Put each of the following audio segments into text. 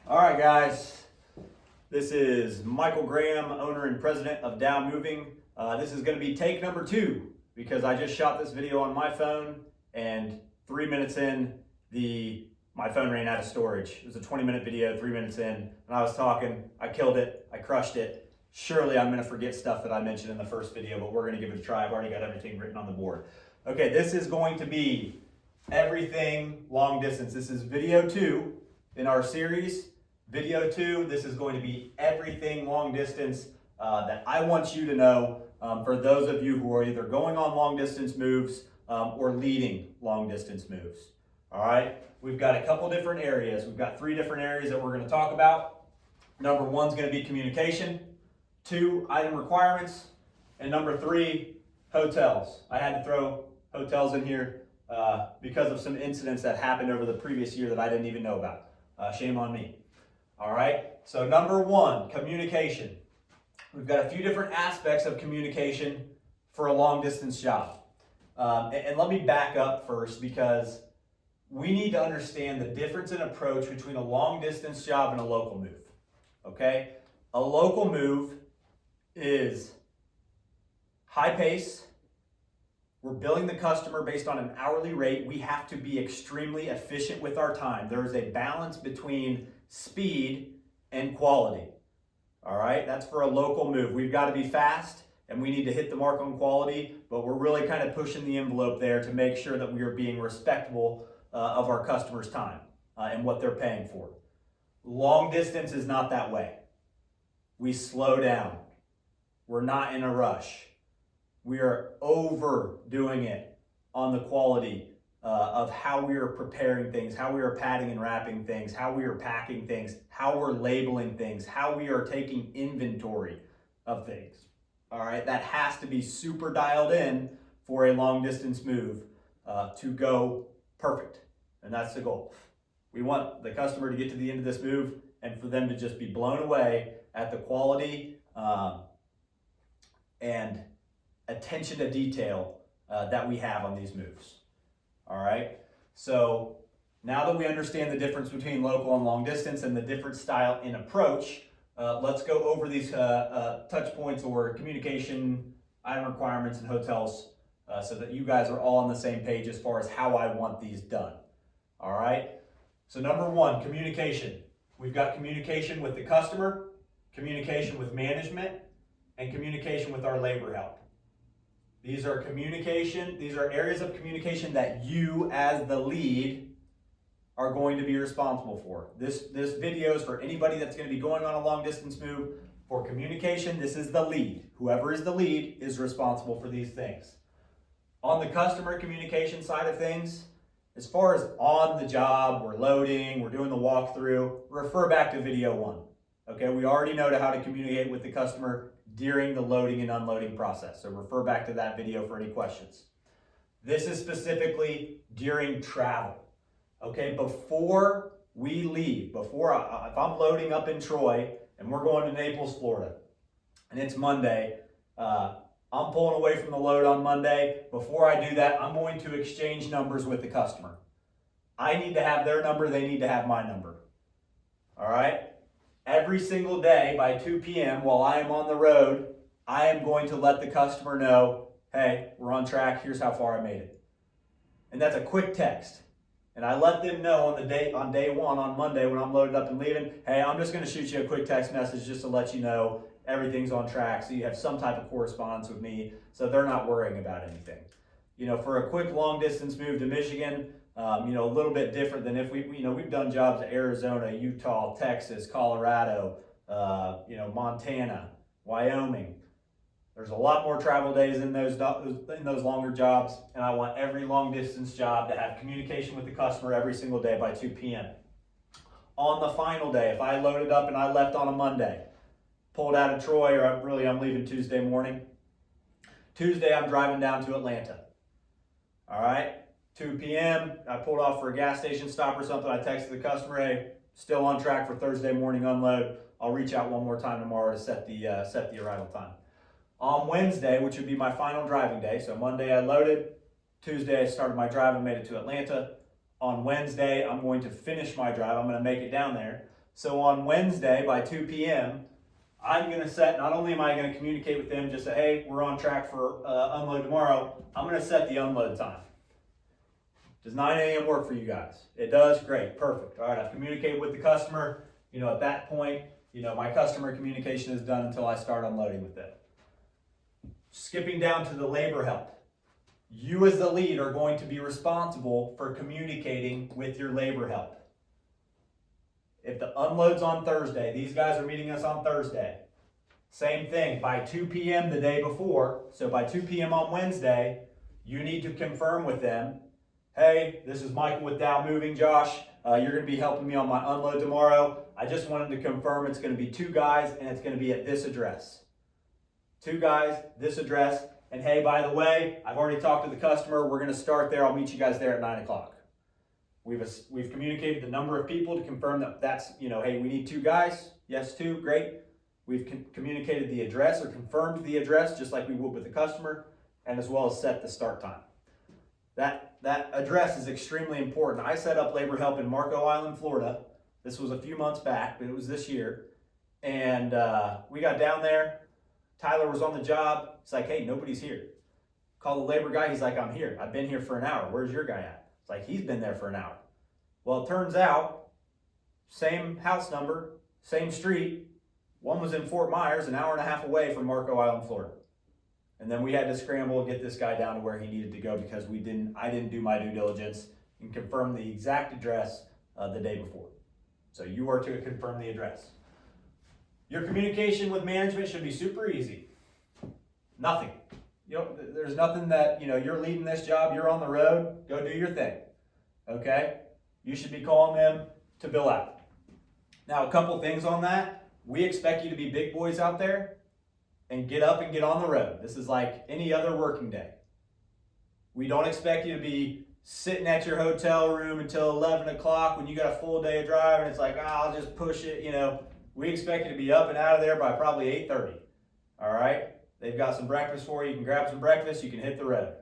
All right, guys. This is Michael Graham, owner and president of Dow Moving. This is going to be take number 2 because I just shot this video on my phone, and 3 minutes in, my phone ran out of storage. It was a 20-minute video. 3 minutes in, and I was talking. I killed it. I crushed it. Surely I'm going to forget stuff that I mentioned in the first video, but we're going to give it a try. I've already got everything written on the board. Okay, this is going to be everything long distance. This is video 2 in our series. Video 2, this is going to be everything long distance that I want you to know for those of you who are either going on long distance moves or leading long distance moves. All right, we've got a couple different areas. We've got 3 different areas that we're going to talk about. Number 1 is going to be communication, 2, item requirements, and number 3, hotels. I had to throw hotels in here because of some incidents that happened over the previous year that I didn't even know about. Shame on me. All right, so number 1, communication. We've got a few different aspects of communication for a long distance job. And let me back up first because we need to understand the difference in approach between a long distance job and a local move. Okay, a local move is high pace. We're billing the customer based on an hourly rate. We have to be extremely efficient with our time. There is a balance between speed and quality. All right, that's for a local move. We've got to be fast and we need to hit the mark on quality, but we're really kind of pushing the envelope there to make sure that we are being respectful of our customers' time and what they're paying for. Long distance is not that way. We slow down. We're not in a rush. We are overdoing it on the quality of how we are preparing things, how we are padding and wrapping things, how we are packing things, how we're labeling things, how we are taking inventory of things. All right, that has to be super dialed in for a long distance move to go perfect. And that's the goal. We want the customer to get to the end of this move and for them to just be blown away at the quality and attention to detail that we have on these moves. All right, so now that we understand the difference between local and long distance and the different style in approach, let's go over these touch points or communication, item requirements, and hotels so that you guys are all on the same page as far as how I want these done. All right, so number 1, communication. We've got communication with the customer, communication with management, and communication with our labor help. These are areas of communication that you as the lead are going to be responsible for. This video is for anybody that's going to be going on a long distance move. For communication, this is the lead. Whoever is the lead is responsible for these things. On the customer communication side of things, as far as on the job, we're loading, we're doing the walkthrough, refer back to video 1. Okay, we already know how to communicate with the customer during the loading and unloading process. So refer back to that video for any questions. This is specifically during travel. Okay, before we leave, if I'm loading up in Troy and we're going to Naples, Florida, and it's Monday, I'm pulling away from the load on Monday. Before I do that, I'm going to exchange numbers with the customer. I need to have their number, they need to have my number. All right? Every single day by 2 p.m. while I am on the road, I am going to let the customer know, hey, we're on track, here's how far I made it. And that's a quick text. And I let them know on day 1, on Monday, when I'm loaded up and leaving, hey, I'm just going to shoot you a quick text message just to let you know everything's on track so you have some type of correspondence with me so they're not worrying about anything. You know, for a quick long distance move to Michigan, a little bit different than if we've done jobs in Arizona, Utah, Texas, Colorado, Montana, Wyoming. There's a lot more travel days in those longer jobs, and I want every long distance job to have communication with the customer every single day by 2 p.m. On the final day, if I loaded up and I left on a Monday, pulled out of Troy, or I'm leaving Tuesday morning. Tuesday, I'm driving down to Atlanta. All right, 2 p.m., I pulled off for a gas station stop or something. I texted the customer, hey, still on track for Thursday morning unload. I'll reach out one more time tomorrow to set the arrival time. On Wednesday, which would be my final driving day, so Monday I loaded, Tuesday I started my drive and made it to Atlanta. On Wednesday, I'm going to finish my drive. I'm going to make it down there. So on Wednesday by 2 p.m., I'm going to set, not only am I going to communicate with them, just say, hey, we're on track for unload tomorrow, I'm going to set the unload time. Does 9 a.m. work for you guys? It does? Great, perfect. All right, I've communicated with the customer. At that point, my customer communication is done until I start unloading with them. Skipping down to the labor help. You as the lead are going to be responsible for communicating with your labor help. If the unload's on Thursday, these guys are meeting us on Thursday. Same thing, by 2 p.m. the day before, so by 2 p.m. on Wednesday, you need to confirm with them, hey, this is Michael with Dow Moving, Josh. You're going to be helping me on my unload tomorrow. I just wanted to confirm it's going to be 2 guys and it's going to be at this address. 2 guys, this address. And hey, by the way, I've already talked to the customer. We're going to start there. I'll meet you guys there at 9 o'clock. We've communicated the number of people to confirm that that's, hey, we need 2 guys. Yes, 2, great. We've communicated the address or confirmed the address just like we would with the customer, and as well as set the start time. That address is extremely important. I set up labor help in Marco Island, Florida. This was a few months back, but it was this year. And we got down there. Tyler was on the job. It's like, hey, nobody's here. Call the labor guy. He's like, I'm here. I've been here for an hour. Where's your guy at? It's like, he's been there for an hour. Well, it turns out, same house number, same street. One was in Fort Myers, an hour and a half away from Marco Island, Florida. And then we had to scramble and get this guy down to where he needed to go because I didn't do my due diligence and confirm the exact address the day before. So you are to confirm the address. Your communication with management should be super easy. Nothing. There's nothing that, you're leading this job, you're on the road, go do your thing. Okay? You should be calling them to bill out. Now, a couple things on that. We expect you to be big boys out there and get up and get on the road. This is like any other working day. We don't expect you to be sitting at your hotel room until 11 o'clock when you got a full day of drive and it's like, I'll just push it, We expect you to be up and out of there by probably 8:30. All right? They've got some breakfast for you. You can grab some breakfast. You can hit the road.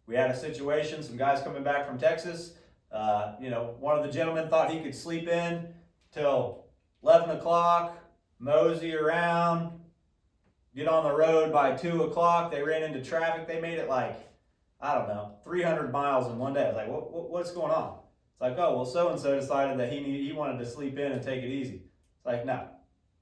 We had a situation, some guys coming back from Texas. One of the gentlemen thought he could sleep in till 11 o'clock, mosey around, get on the road by 2 o'clock. They ran into traffic. They made it 300 miles in one day. I was like, what's going on? It's like, oh, well, so-and-so decided that he wanted to sleep in and take it easy. It's like, no.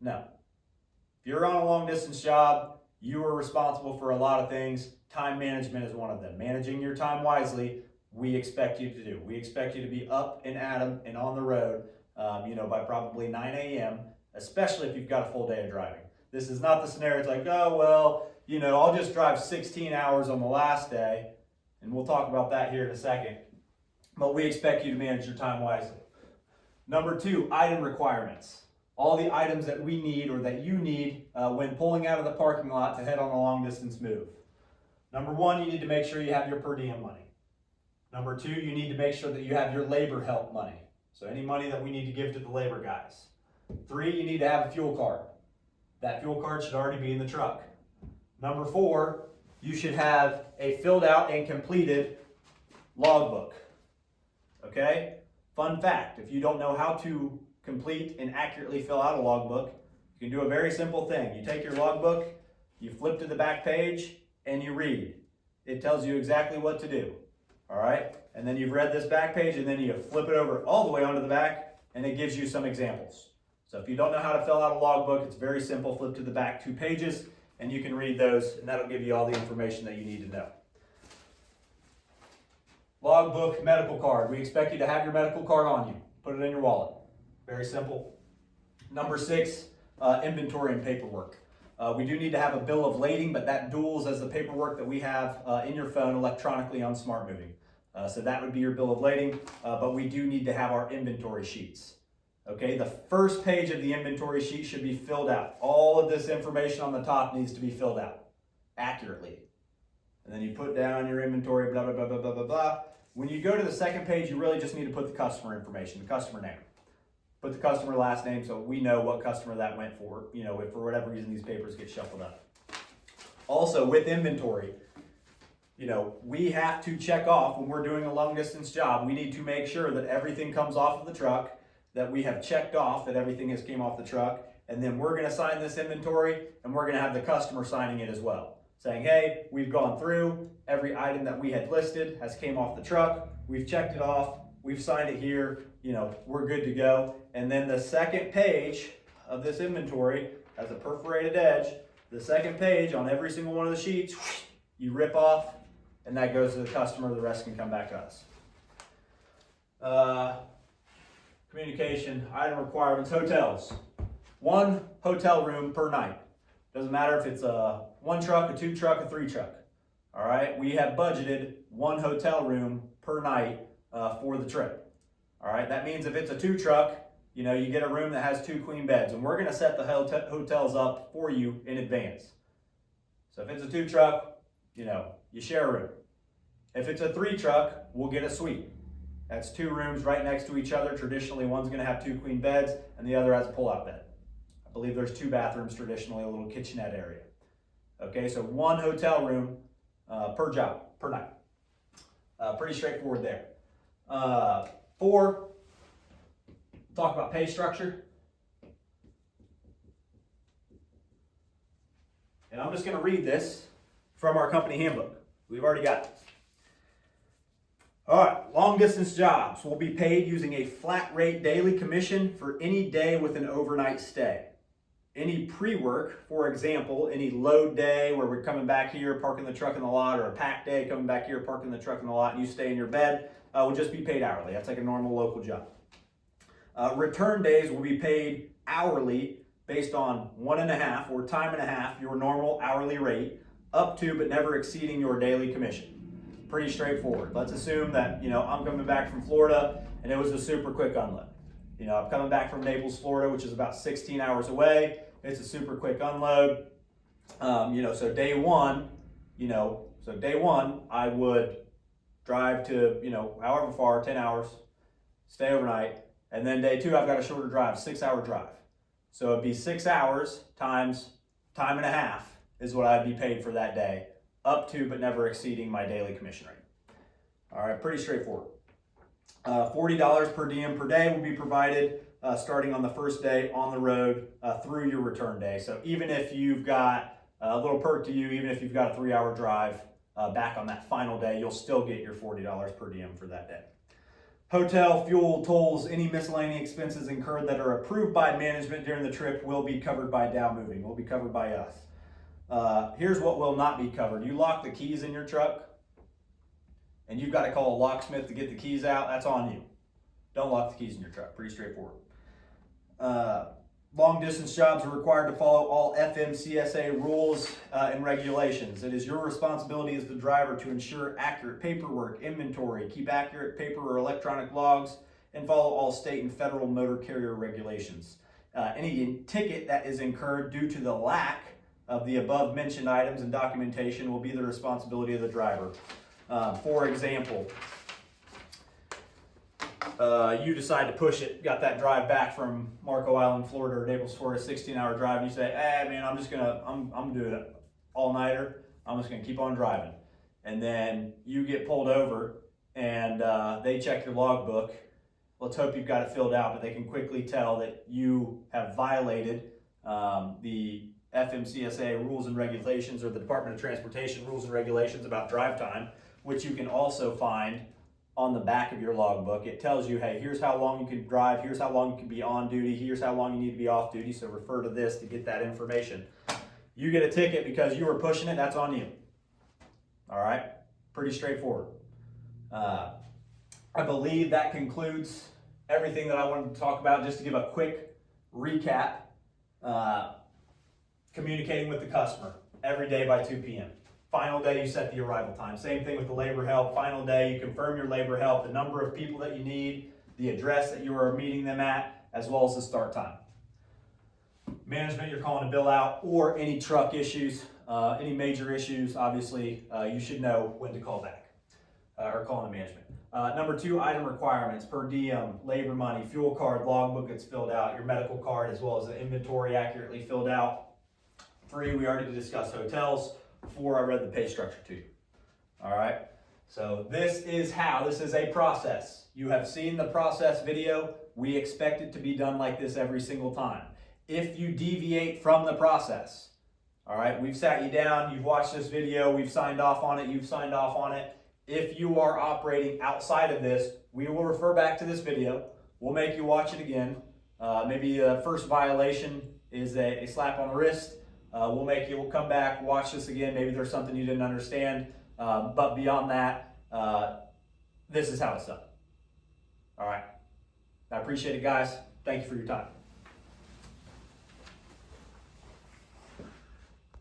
If you're on a long distance job, you are responsible for a lot of things. Time management is one of them. Managing your time wisely, we expect you to do. We expect you to be up and at 'em and on the road, by probably 9 a.m., especially if you've got a full day of driving. This is not the scenario. It's like, oh, well, I'll just drive 16 hours on the last day, and we'll talk about that here in a second. But we expect you to manage your time wisely. Number 2, item requirements. All the items that we need or that you need when pulling out of the parking lot to head on a long distance move. Number 1, you need to make sure you have your per diem money. Number 2, you need to make sure that you have your labor help money. So any money that we need to give to the labor guys. 3, you need to have a fuel card. That fuel card should already be in the truck. Number 4, you should have a filled out and completed logbook. Okay? Fun fact, if you don't know how to complete and accurately fill out a logbook, you can do a very simple thing. You take your logbook, you flip to the back page, and you read. It tells you exactly what to do. All right? And then you've read this back page, and then you flip it over all the way onto the back, and it gives you some examples. So if you don't know how to fill out a logbook, it's very simple. Flip to the back 2 pages, and you can read those, and that'll give you all the information that you need to know. Logbook, medical card. We expect you to have your medical card on you. Put it in your wallet. Very simple. Number 6, inventory and paperwork. We do need to have a bill of lading, but that duals as the paperwork that we have in your phone electronically on Smart Moving. So that would be your bill of lading, but we do need to have our inventory sheets. Okay, the first page of the inventory sheet should be filled out. All of this information on the top needs to be filled out accurately. And then you put down your inventory, blah, blah, blah, blah, blah, blah, blah. When you go to the second page, you really just need to put the customer information, the customer name. Put the customer last name so we know what customer that went for, if for whatever reason these papers get shuffled up. Also, with inventory, we have to check off when we're doing a long distance job. We need to make sure that everything comes off of the truck, that we have checked off that everything has came off the truck, and then we're gonna sign this inventory, and we're gonna have the customer signing it as well, saying, hey, we've gone through, every item that we had listed has came off the truck, we've checked it off, we've signed it here, we're good to go. And then the second page of this inventory has a perforated edge. The second page on every single one of the sheets, you rip off, and that goes to the customer. The rest can come back to us. Communication, item requirements, hotels. 1 hotel room per night. Doesn't matter if it's a 1 truck, a 2 truck, a 3 truck. All right, we have budgeted 1 hotel room per night for the trip. All right, that means if it's a 2 truck, you get a room that has 2 queen beds, and we're gonna set the hotels up for you in advance. So if it's a 2 truck, you share a room. If it's a 3 truck, we'll get a suite. That's 2 rooms right next to each other. Traditionally, one's gonna have 2 queen beds and the other has a pull-out bed. I believe there's 2 bathrooms traditionally, a little kitchenette area. Okay, so 1 hotel room per job, per night. Pretty straightforward there. 4, talk about pay structure. And I'm just gonna read this from our company handbook. We've already got it. All right, long distance jobs will be paid using a flat rate daily commission for any day with an overnight stay. Any pre-work, for example, any load day where we're coming back here, parking the truck in the lot, or a pack day, coming back here, parking the truck in the lot, and you stay in your bed, will just be paid hourly. That's like a normal local job. Return days will be paid hourly based on 1.5 or time and a half, your normal hourly rate, up to but never exceeding your daily commission. Pretty straightforward. Let's assume that, I'm coming back from Florida and it was a super quick unload. I'm coming back from Naples, Florida, which is about 16 hours away. It's a super quick unload. So day one, I would drive to, however far, 10 hours, stay overnight. And then day 2, I've got a shorter drive, 6-hour drive. So it'd be 6 hours times time and a half is what I'd be paid for that day, up to but never exceeding my daily commission rate. All right, pretty straightforward. $40 per diem per day will be provided starting on the first day on the road through your return day. So even if you've got a little perk to you, even if you've got a 3-hour drive back on that final day, you'll still get your $40 per diem for that day. Hotel, fuel, tolls, any miscellaneous expenses incurred that are approved by management during the trip will be covered by Dow Moving, will be covered by us. Here's what will not be covered. You lock the keys in your truck, and you've got to call a locksmith to get the keys out. That's on you. Don't lock the keys in your truck. Pretty straightforward. Long distance jobs are required to follow all FMCSA rules and regulations. It is your responsibility as the driver to ensure accurate paperwork, inventory, keep accurate paper or electronic logs, and follow all state and federal motor carrier regulations. Any ticket that is incurred due to the lack of the above mentioned items and documentation will be the responsibility of the driver. For example, you decide to push it, got that drive back from Marco Island, Florida, or Naples, Florida, 16-hour drive, and you say, hey man, I'm doing it all-nighter, I'm just gonna keep on driving. And then you get pulled over and they check your logbook. Let's hope you've got it filled out, but they can quickly tell that you have violated the FMCSA rules and regulations, or the Department of Transportation rules and regulations about drive time, which you can also find on the back of your logbook. It tells you, hey, here's how long you can drive, here's how long you can be on duty, here's how long you need to be off duty, so refer to this to get that information. You get a ticket because you were pushing it, that's on you. All right, pretty straightforward. I believe that concludes everything that I wanted to talk about. Just to give a quick recap, communicating with the customer every day by 2 p.m. Final day, you set the arrival time. Same thing with the labor help. Final day, you confirm your labor help, the number of people that you need, the address that you are meeting them at, as well as the start time. Management, you're calling a bill out, or any truck issues, any major issues, obviously, you should know when to call back or call the management. Number 2, item requirements, per diem, labor money, fuel card, logbook that's filled out, your medical card, as well as the inventory accurately filled out. 3, we already discussed hotels. 4, I read the pay structure to you. All right, so this is a process. You have seen the process video. We expect it to be done like this every single time. If you deviate from the process, all right, we've sat you down, you've watched this video, we've signed off on it, you've signed off on it. If you are operating outside of this, we will refer back to this video. We'll make you watch it again. Maybe the first violation is a slap on the wrist. We'll come back, watch this again. Maybe there's something you didn't understand. But beyond that, this is how it's done. All right. I appreciate it, guys. Thank you for your time.